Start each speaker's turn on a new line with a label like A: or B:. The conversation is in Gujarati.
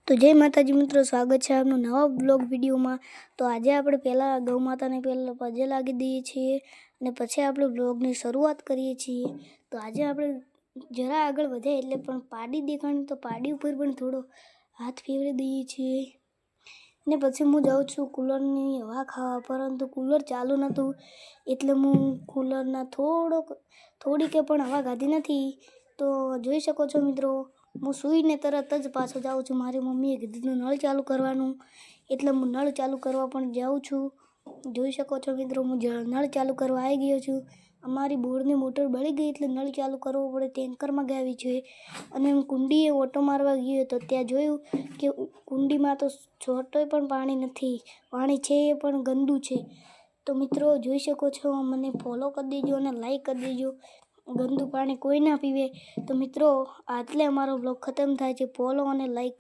A: તો જય માતાજી મિત્રો, સ્વાગત છે આપનું નવા બ્લોગ વિડીયોમાં। તો આજે આપણે પહેલાં ગૌ માતાને પહેલાં પગે લાગી દઈએ છીએ અને પછી આપણે બ્લોગની શરૂઆત કરીએ છીએ। તો આજે આપણે જરા આગળ વધ્યા એટલે પણ પાડી દેખાણી, તો પાડી ઉપર પણ થોડો હાથ ફેરવી દઈએ છીએ અને પછી હું જાઉં છું કૂલરની હવા ખાવા, પરંતુ કૂલર ચાલુ નહોતું એટલે હું કૂલરના થોડીક પણ હવા ખાધી નથી। તો જોઈ શકો છો મિત્રો, હું સૂઈને તરત જ પાછો જાઉં છું। મારી મમ્મીએ કીધું નળ ચાલુ કરવાનું, એટલે હું નળ ચાલુ કરવા પણ જાઉં છું। જોઈ શકો છો મિત્રો, હું નળ ચાલુ કરવા આવી ગયો છું। અમારી બોરની મોટર બળી ગઈ એટલે નળ ચાલુ કરવો પડે, ટેન્કર મગાવી છે। અને હું કુંડીએ ઓટો મારવા ગયો તો ત્યાં જોયું કે કુંડીમાં તો છોટોય પણ પાણી નથી, પાણી છે એ પણ ગંદુ છે। તો મિત્રો જોઈ શકો છો, મને ફોલો કરી દેજો અને લાઈક કરી દેજો। ગંદુ પાણી કોઈ ના પીવે। તો મિત્રો આટલે અમારો બ્લોગ ખતમ થાય છે। ફોલો અને લાઈક